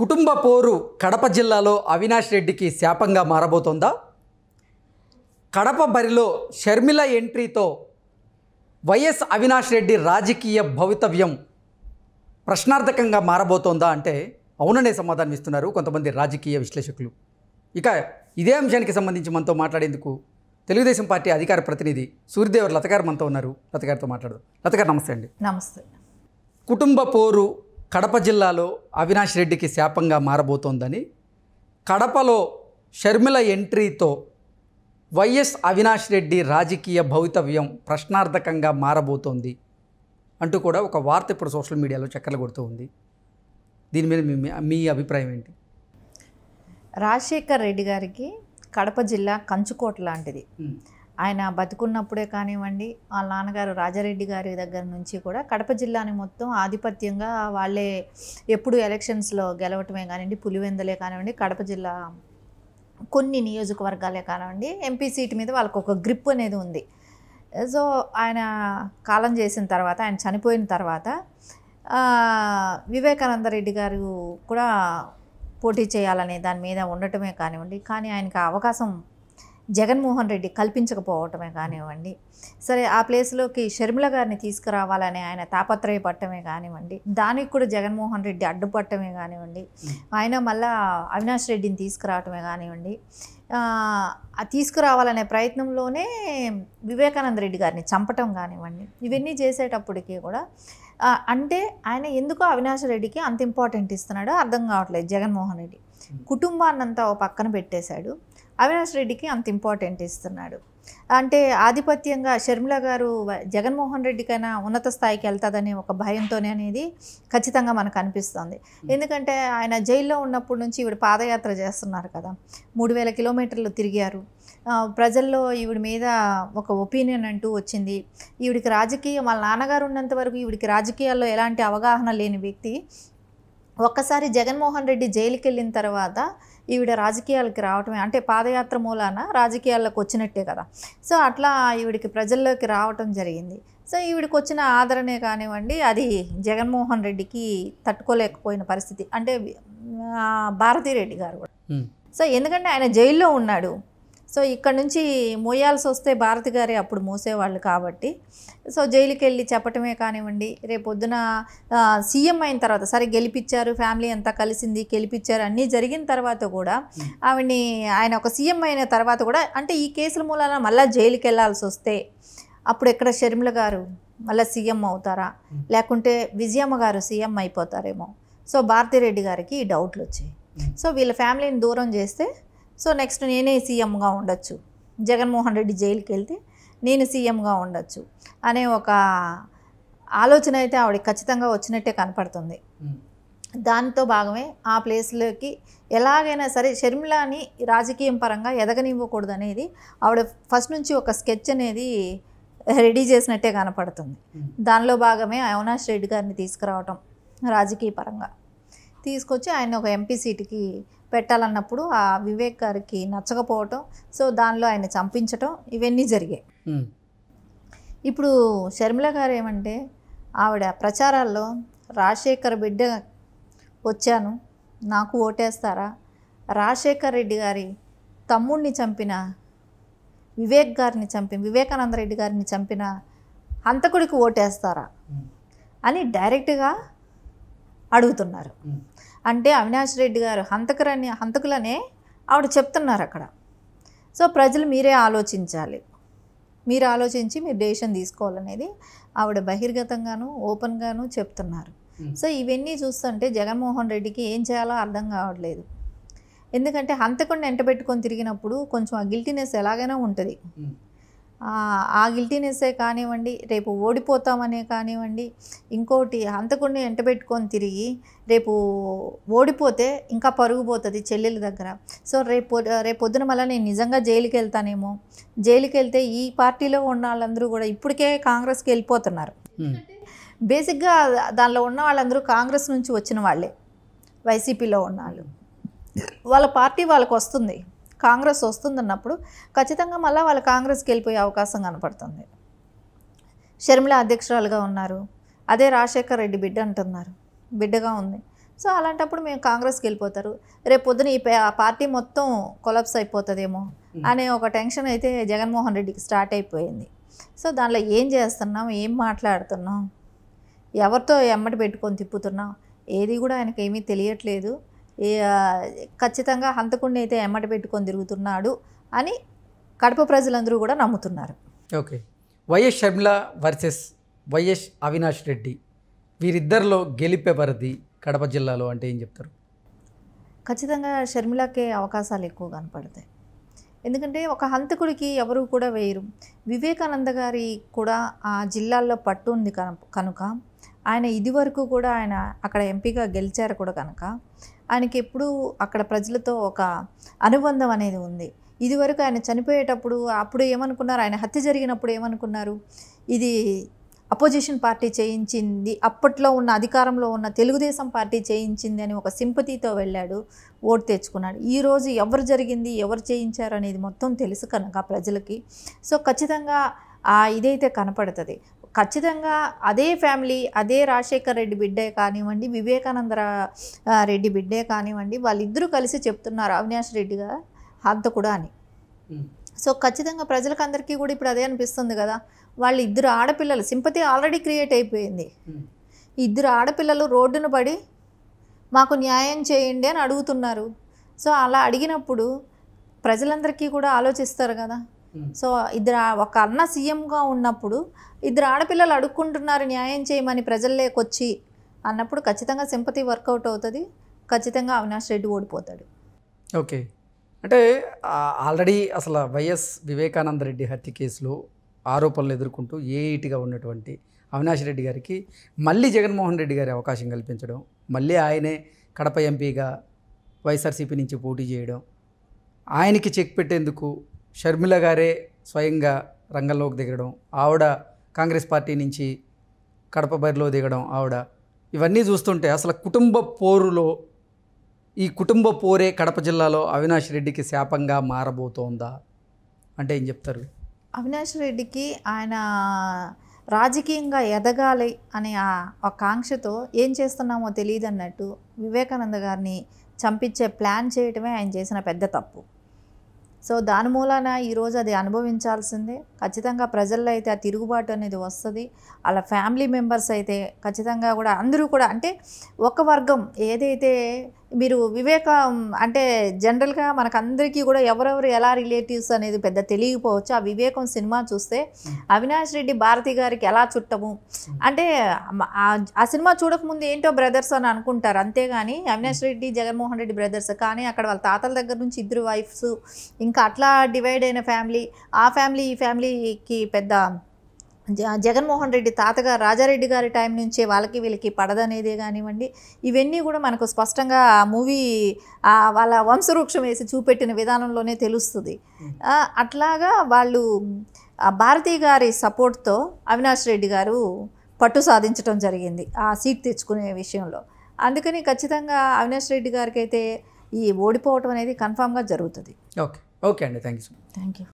కుటుంబ పోరు కడప జిల్లాలో అవినాష్ రెడ్డికి శాపంగా మారబోతోందా? కడప బరిలో షర్మిల ఎంట్రీతో వైఎస్ అవినాష్ రెడ్డి రాజకీయ భవితవ్యం ప్రశ్నార్థకంగా మారబోతోందా అంటే అవుననే సమాధానం ఇస్తున్నారు కొంతమంది రాజకీయ విశ్లేషకులు. ఇక ఇదే అంశానికి సంబంధించి మనతో మాట్లాడేందుకు తెలుగుదేశం పార్టీ అధికార ప్రతినిధి సూర్యదేవర్ లత గారు మనతో ఉన్నారు. లత గారితో మాట్లాడదాం. లత గారు నమస్తే అండి. నమస్తే. కుటుంబ పోరు కడప జిల్లాలో అవినాష్ రెడ్డికి శాపంగా మారబోతోందని, కడపలో షర్మిల ఎంట్రీతో వైఎస్ అవినాష్ రెడ్డి రాజకీయ భవితవ్యం ప్రశ్నార్థకంగా మారబోతోంది అంటూ కూడా ఒక వార్త ఇప్పుడు సోషల్ మీడియాలో చక్కర్లు కొడుతూ ఉంది. దీని మీద మీ అభిప్రాయం ఏంటి? రాజశేఖర్ రెడ్డి గారికి కడప జిల్లా కంచుకోట లాంటిది. ఆయన బతుకున్నప్పుడే కానివ్వండి, వాళ్ళ నాన్నగారు రాజారెడ్డి గారి దగ్గర నుంచి కూడా కడప జిల్లాని మొత్తం ఆధిపత్యంగా వాళ్ళే ఎప్పుడు ఎలక్షన్స్లో గెలవటమే కానివ్వండి, పులివెందులే కానివ్వండి, కడప జిల్లా కొన్ని నియోజకవర్గాలే కానివ్వండి, ఎంపీ సీట్ మీద వాళ్ళకు ఒక గ్రిప్ అనేది ఉంది. సో ఆయన కాలం చేసిన తర్వాత, ఆయన చనిపోయిన తర్వాత వివేకానంద రెడ్డి గారు కూడా పోటీ చేయాలనే దాని మీద ఉండటమే కానివ్వండి, కానీ ఆయనకు అవకాశం జగన్మోహన్ రెడ్డి కల్పించకపోవటమే కానివ్వండి, సరే ఆ ప్లేస్లోకి షర్మిల గారిని తీసుకురావాలని ఆయన తాపత్రయపడటమే కానివ్వండి, దానికి కూడా జగన్మోహన్ రెడ్డి అడ్డుపట్టమే కానివ్వండి, ఆయన మళ్ళా అవినాష్ రెడ్డిని తీసుకురావటమే కానివ్వండి, తీసుకురావాలనే ప్రయత్నంలోనే వివేకానంద రెడ్డి గారిని చంపటం కానివ్వండి, ఇవన్నీ చేసేటప్పటికీ కూడా అంటే ఆయన ఎందుకో అవినాష్ రెడ్డికి అంత ఇంపార్టెంట్ ఇస్తున్నాడో అర్థం కావట్లేదు. జగన్మోహన్ రెడ్డి కుటుంబాన్నంతా ఓ పక్కన పెట్టేశాడు, అవినాష్ రెడ్డికి అంత ఇంపార్టెంట్ ఇస్తున్నాడు. అంటే ఆధిపత్యంగా షర్మిల గారు జగన్మోహన్ రెడ్డికైనా ఉన్నత స్థాయికి వెళ్తుందనే ఒక భయంతోనే అనేది ఖచ్చితంగా మనకు అనిపిస్తుంది. ఎందుకంటే ఆయన జైల్లో ఉన్నప్పటి నుంచి ఈవిడ పాదయాత్ర చేస్తున్నారు కదా, 3000 కిలోమీటర్లు తిరిగారు. ప్రజల్లో ఈవిడ మీద ఒక ఒపీనియన్ అంటూ వచ్చింది. ఈవిడికి రాజకీయం, వాళ్ళ నాన్నగారు ఉన్నంత వరకు ఈవిడికి రాజకీయాల్లో ఎలాంటి అవగాహన లేని వ్యక్తి ఒక్కసారి జగన్మోహన్ రెడ్డి జైలుకి వెళ్ళిన తర్వాత ఈవిడ రాజకీయాలకి రావటమే, అంటే పాదయాత్ర మూలాన రాజకీయాల్లోకి వచ్చినట్టే కదా. సో అట్లా ఈవిడికి ప్రజల్లోకి రావటం జరిగింది. సో ఈవిడికి వచ్చిన ఆదరణే కానివ్వండి, అది జగన్మోహన్ రెడ్డికి తట్టుకోలేకపోయిన పరిస్థితి. అంటే భారతిరెడ్డి గారు కూడా. సో ఎందుకంటే ఆయన జైల్లో ఉన్నాడు. సో ఇక్కడ నుంచి మోయాల్సి వస్తే భారతి గారే అప్పుడు మోసేవాళ్ళు కాబట్టి, సో జైలుకి వెళ్ళి చెప్పటమే కానివ్వండి, రేపొద్దున సీఎం అయిన తర్వాత, సరే గెలిపించారు, ఫ్యామిలీ అంతా కలిసింది, గెలిపించారు, అన్నీ జరిగిన తర్వాత కూడా ఆవిడ్ని, ఆయన ఒక సీఎం అయిన తర్వాత కూడా, అంటే ఈ కేసుల మూలాన మళ్ళీ జైలుకి వెళ్ళాల్సి వస్తే అప్పుడు ఎక్కడ షర్మిల గారు మళ్ళీ సీఎం అవుతారా, లేకుంటే విజయమ్మ గారు సీఎం అయిపోతారేమో. సో భారతిరెడ్డి గారికి ఈ డౌట్లు వచ్చాయి. సో వీళ్ళ ఫ్యామిలీని దూరం చేస్తే, సో నెక్స్ట్ నేనే సీఎంగా ఉండొచ్చు, జగన్మోహన్ రెడ్డి జైలుకి వెళ్తే నేను సీఎంగా ఉండొచ్చు అనే ఒక ఆలోచన అయితే ఆవిడ ఖచ్చితంగా వచ్చినట్టే కనపడుతుంది. దాంతో భాగమే ఆ ప్లేస్లోకి ఎలాగైనా సరే షర్మిలాని రాజకీయం పరంగా ఎదగనివ్వకూడదు అనేది ఆవిడ ఫస్ట్ నుంచి ఒక స్కెచ్ అనేది రెడీ చేసినట్టే కనపడుతుంది. దానిలో భాగమే అవినాష్ రెడ్డి గారిని తీసుకురావటం, రాజకీయ పరంగా తీసుకొచ్చి ఆయన ఒక ఎంపీ సీటుకి పెట్టాలన్నప్పుడు ఆ వివేక్ గారికి నచ్చకపోవటం, సో దానిలో ఆయన చంపించటం, ఇవన్నీ జరిగాయి. ఇప్పుడు షర్మిల గారు ఏమంటే, ఆవిడ ప్రచారాల్లో రాజశేఖర్ బిడ్డ వచ్చాను, నాకు ఓటేస్తారా, రాజశేఖర్ రెడ్డి గారి తమ్ముడిని చంపిన వివేకానంద రెడ్డి గారిని చంపిన హంతకుడికి ఓటేస్తారా అని డైరెక్ట్గా అడుగుతున్నారు. అంటే అవినాష్ రెడ్డి గారు హంతకులనే ఆవిడ చెప్తున్నారు అక్కడ. సో ప్రజలు మీరే ఆలోచించాలి, మీరు ఆలోచించి మీరు డెసిషన్ తీసుకోవాలనేది ఆవిడ బహిర్గతంగాను ఓపెన్గాను చెప్తున్నారు. సో ఇవన్నీ చూస్తుంటే జగన్మోహన్ రెడ్డికి ఏం చేయాలో అర్థం కావట్లేదు. ఎందుకంటే హంతకుడిని ఎంటబెట్టుకొని తిరిగినప్పుడు కొంచెం ఆ గిల్టీనెస్ ఎలాగైనా ఉంటుంది. ఆ గిల్టీనెస్సే కానివ్వండి, రేపు ఓడిపోతామనే కానివ్వండి, ఇంకోటి హంతకుడిని ఎంటబెట్టుకొని తిరిగి రేపు ఓడిపోతే ఇంకా పరుగు పోతుంది చెల్లెల దగ్గర. సో రేపొద్దున మళ్ళీ నేను నిజంగా జైలుకి వెళ్తానేమో, జైలుకి వెళ్తే ఈ పార్టీలో ఉన్న వాళ్ళందరూ కూడా ఇప్పటికే కాంగ్రెస్కి వెళ్ళిపోతున్నారు. బేసిక్గా దానిలో ఉన్న వాళ్ళందరూ కాంగ్రెస్ నుంచి వచ్చిన వాళ్ళే, వైసీపీలో ఉన్న వాళ్ళు, వాళ్ళ పార్టీ వాళ్ళకు వస్తుంది, కాంగ్రెస్ వస్తుందన్నప్పుడు ఖచ్చితంగా మళ్ళీ వాళ్ళ కాంగ్రెస్కి వెళ్ళిపోయే అవకాశం కనపడుతుంది. షర్మిల అధ్యక్షురాలుగా ఉన్నారు, అదే రాజశేఖర్ రెడ్డి బిడ్డ అంటున్నారు, బిడ్డగా ఉంది. సో అలాంటప్పుడు మేము కాంగ్రెస్కి వెళ్ళిపోతారు, రేపు పొద్దున ఈ పార్టీ మొత్తం కొలాప్స్ అయిపోతుందేమో అనే ఒక టెన్షన్ అయితే జగన్మోహన్ రెడ్డికి స్టార్ట్ అయిపోయింది. సో దానిలో ఏం చేస్తున్నాం, ఏం మాట్లాడుతున్నాం, ఎవరితో ఎమ్మటి పెట్టుకొని తిప్పుతున్నాం, ఏది కూడా ఆయనకి ఏమీ తెలియట్లేదు. ఖచ్చితంగా హంతకుడిని అయితే ఎమ్మటి పెట్టుకొని తిరుగుతున్నాడు అని కడప ప్రజలందరూ కూడా నమ్ముతున్నారు. Okay, YS Sharmila versus YS Avinash Reddy, వీరిద్దరిలో గెలిపేవరది కడప జిల్లాలో అంటే ఏం చెప్తారు? ఖచ్చితంగా షర్మిలకే అవకాశాలు ఎక్కువ కనపడతాయి. ఎందుకంటే ఒక హంతకుడికి ఎవరు కూడా వేయరు. వివేకానంద గారి కూడా ఆ జిల్లాల్లో పట్టు ఉంది కనుక ఆయన ఇదివరకు కూడా ఆయన అక్కడ ఎంపీగా గెలిచారు కూడా కనుక ఆయనకి ఎప్పుడూ అక్కడ ప్రజలతో ఒక అనుబంధం అనేది ఉంది. ఇదివరకు ఆయన చనిపోయేటప్పుడు అప్పుడు ఏమనుకున్నారు, ఆయన హత్య జరిగినప్పుడు ఏమనుకున్నారు, ఇది అపోజిషన్ పార్టీ చేయించింది, అప్పట్లో ఉన్న అధికారంలో ఉన్న తెలుగుదేశం పార్టీ చేయించింది అని ఒక సింపతితో వెళ్ళాడు, ఓటు తెచ్చుకున్నాడు. ఈరోజు ఎవరు జరిగింది, ఎవరు చేయించారు అనేది మొత్తం తెలుసు కనుక ప్రజలకి. సో ఖచ్చితంగా ఇదైతే కనపడుతుంది. ఖచ్చితంగా అదే ఫ్యామిలీ, అదే రాజశేఖర్ రెడ్డి బిడ్డే కానివ్వండి, వివేకానంద రెడ్డి బిడ్డే కానివ్వండి, వాళ్ళిద్దరూ కలిసి చెప్తున్నారు అవినాష్ రెడ్డిగా హంతకుడు అని. సో ఖచ్చితంగా ప్రజలకు అందరికీ కూడా ఇప్పుడు అదే అనిపిస్తుంది కదా, వాళ్ళు ఇద్దరు ఆడపిల్లలు, సింపతి ఆల్రెడీ క్రియేట్ అయిపోయింది. ఇద్దరు ఆడపిల్లలు రోడ్డున పడి మాకు న్యాయం చేయండి అని అడుగుతున్నారు. సో అలా అడిగినప్పుడు ప్రజలందరికీ కూడా ఆలోచిస్తారు కదా. సో ఒక అన్న సీఎంగా ఉన్నప్పుడు ఇద్దరు ఆడపిల్లలు అడుక్కుంటున్నారు న్యాయం చేయమని ప్రజల్లోకొచ్చి అన్నప్పుడు ఖచ్చితంగా సింపతి వర్కౌట్ అవుతుంది. ఖచ్చితంగా అవినాష్ రెడ్డి ఓడిపోతాడు. ఓకే, అంటే ఆల్రెడీ అసలు వైఎస్ వివేకానంద రెడ్డి హత్య కేసులో ఆరోపణలు ఎదుర్కొంటూ ఏఈటిగా ఉన్నటువంటి అవినాష్ రెడ్డి గారికి మళ్ళీ జగన్మోహన్ రెడ్డి గారి అవకాశం కల్పించడం, మళ్ళీ ఆయనే కడప ఎంపీగా వైఎస్ఆర్సీపీ నుంచి పోటీ చేయడం, ఆయనకి చెక్ పెట్టేందుకు షర్మిల గారే స్వయంగా రంగంలోకి దిగడం, ఆవిడ కాంగ్రెస్ పార్టీ నుంచి కడప బరిలో దిగడం ఆవిడ, ఇవన్నీ చూస్తుంటే అసలు కుటుంబ పోరులో ఈ కుటుంబ పోరే కడప జిల్లాలో అవినాష్ రెడ్డికి శాపంగా మారబోతోందా అంటే ఏం చెప్తారు? అవినాష్ రెడ్డికి ఆయన రాజకీయంగా ఎదగాలి అనే ఆ కాంక్షతో ఏం చేస్తున్నామో తెలియదు అన్నట్టు వివేకానంద గారిని చంపించే ప్లాన్ చేయటమే ఆయన చేసిన పెద్ద తప్పు. సో దాని మూలాన ఈరోజు అది అనుభవించాల్సిందే. ఖచ్చితంగా ప్రజల్లో అయితే ఆ తిరుగుబాటు అనేది వస్తుంది. అలా ఫ్యామిలీ మెంబర్స్ అయితే ఖచ్చితంగా కూడా అందరూ కూడా, అంటే ఒక వర్గం ఏదైతే మీరు వివేకం అంటే జనరల్గా మనకందరికీ కూడా ఎవరెవరు ఎలా రిలేటివ్స్ అనేది పెద్ద తెలియకపోవచ్చు. ఆ వివేకం సినిమా చూస్తే అవినాష్ రెడ్డి భారతి గారికి ఎలా చుట్టము అంటే ఆ సినిమా చూడకముందు ఏంటో బ్రదర్స్ అని అనుకుంటారు, అంతేగాని అవినాష్ రెడ్డి జగన్మోహన్ రెడ్డి బ్రదర్స్. కానీ అక్కడ వాళ్ళ తాతల దగ్గర నుంచి ఇద్దరు వైఫ్స్, ఇంకా అట్లా డివైడ్ అయిన ఫ్యామిలీ, ఆ ఫ్యామిలీ ఈ ఫ్యామిలీకి పెద్ద జగన్మోహన్ రెడ్డి తాతగారు రాజారెడ్డి గారి టైం నుంచే వాళ్ళకి వీళ్ళకి పడదనేదే కానివ్వండి, ఇవన్నీ కూడా మనకు స్పష్టంగా ఆ మూవీ వాళ్ళ వంశవృక్షం వేసి చూపెట్టిన విధానంలోనే తెలుస్తుంది. అట్లాగా వాళ్ళు భారతీ గారి సపోర్ట్తో అవినాష్ రెడ్డి గారు పట్టు సాధించడం జరిగింది ఆ సీట్ తెచ్చుకునే విషయంలో. అందుకని ఖచ్చితంగా అవినాష్ రెడ్డి గారికి అయితే ఈ ఓడిపోవటం అనేది కన్ఫామ్గా జరుగుతుంది. ఓకే, ఓకే అండి, థ్యాంక్ యూ. Thank you.